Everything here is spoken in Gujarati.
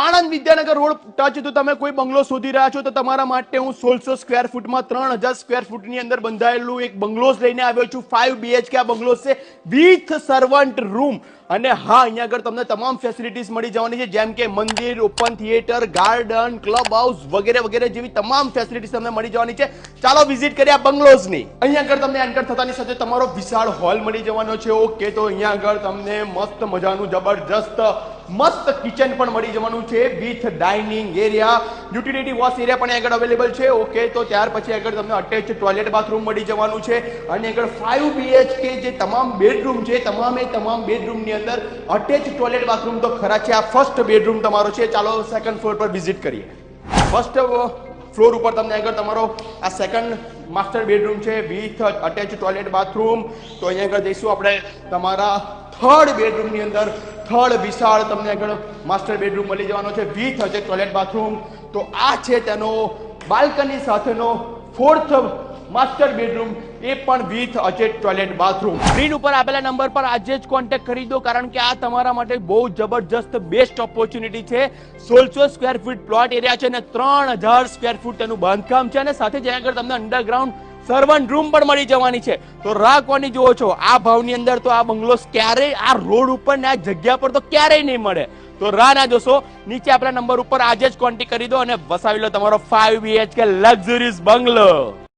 આણંદ વિદ્યાનગર રોડ ટચ તો તમે કોઈ બંગલો શોધી રહ્યા છો તો તમારા માટે હું 1600 સ્ક્વેર ફૂટમાં 3000 સ્ક્વેર ફૂટની અંદર બંધાયેલું એક બંગલોઝ લઈને આવ્યો છું. 5 BHK આ બંગલોઝ છે વિથ સર્વન્ટ રૂમ. અને હા, અહીંયા આગળ તમને તમામ ફેસિલિટીઝ મળી જવાની છે, જેમ કે મંદિર, open theatre, garden, club house વગેરે વગેરે જેવી તમામ ફેસિલિટીઝ તમને મળી જવાની છે. ચાલો વિઝિટ કરીએ આ બંગલોઝની. અહીંયા આગળ તમને એન્ટર થતાની સાથે તમારો વિશાળ હોલ મળી જવાનો છે. ઓકે, તો અહીંયા આગળ તમને મસ્ત મજાનું જબરજસ્ત મસ્ત કિચન પણ મળી જવાનું છે with dining area, utility wash area પણ આગળ અવેલેબલ છે. ઓકે, તો ત્યાર પછી આગળ તમને અટેચ ટોયલેટ બાથરૂમ મળી જવાનું છે. અને આગળ 5 BHK જે તમામ બેડરૂમ છે, તમામ બેડરૂમની અંદર અટેચ ટોયલેટ બાથરૂમ તો ખરા છે. આ ફર્સ્ટ બેડરૂમ તમારો છે. ચાલો સેકન્ડ ફ્લોર પર વિઝિટ કરીએ. ફર્સ્ટ ફ્લોર ઉપર તમને આગળ તમારો આ સેકન્ડ માસ્ટર બેડરૂમ છે વિથ અટેચ ટોયલેટ બાથરૂમ. તો અહીંયા આગળ જઈશું આપણે તમારા થર્ડ બેડરૂમની અંદર. થર્ડ વિશાળ તમને આગળ માસ્ટર બેડરૂમ મળી જવાનો છે વિથ અટેચ ટોયલેટ બાથરૂમ. તો આ છે તેનો બાલ્કની સાથેનો ફોર્થ માસ્ટર બેડરૂમ, એ પણ with attach toilet bathroom. Screen ઉપર આપેલા નંબર પર આજે જ કોન્ટેક્ટ કરી દો, કારણ કે આ તમારા માટે બહુ જબરજસ્ત બેસ્ટ ઓપોર્ચ્યુનિટી છે. 1600 સ્ક્વેર ફૂટ પ્લોટ એરિયા છે અને 3000 સ્ક્વેર ફૂટ તેનું બાંધકામ છે. અને સાથે જ આગળ તમને અંડરગ્રાઉન્ડ સર્વન્ટ રૂમ પણ મળી જવાની છે. તો રાહ કોની જુઓ છો? આ ભાવની અંદર તો આ બંગલોસ ક્યારેય આ રોડ ઉપર ને આ જગ્યા પર તો ક્યારેય નહીં મળે. તો રાહ ના જોશો, નીચે આપણા નંબર ઉપર આજે જ કોન્ટેક્ટ કરી દો અને વસાવી લો તમારો 5 BHK લક્ઝરીઝ બંગલો.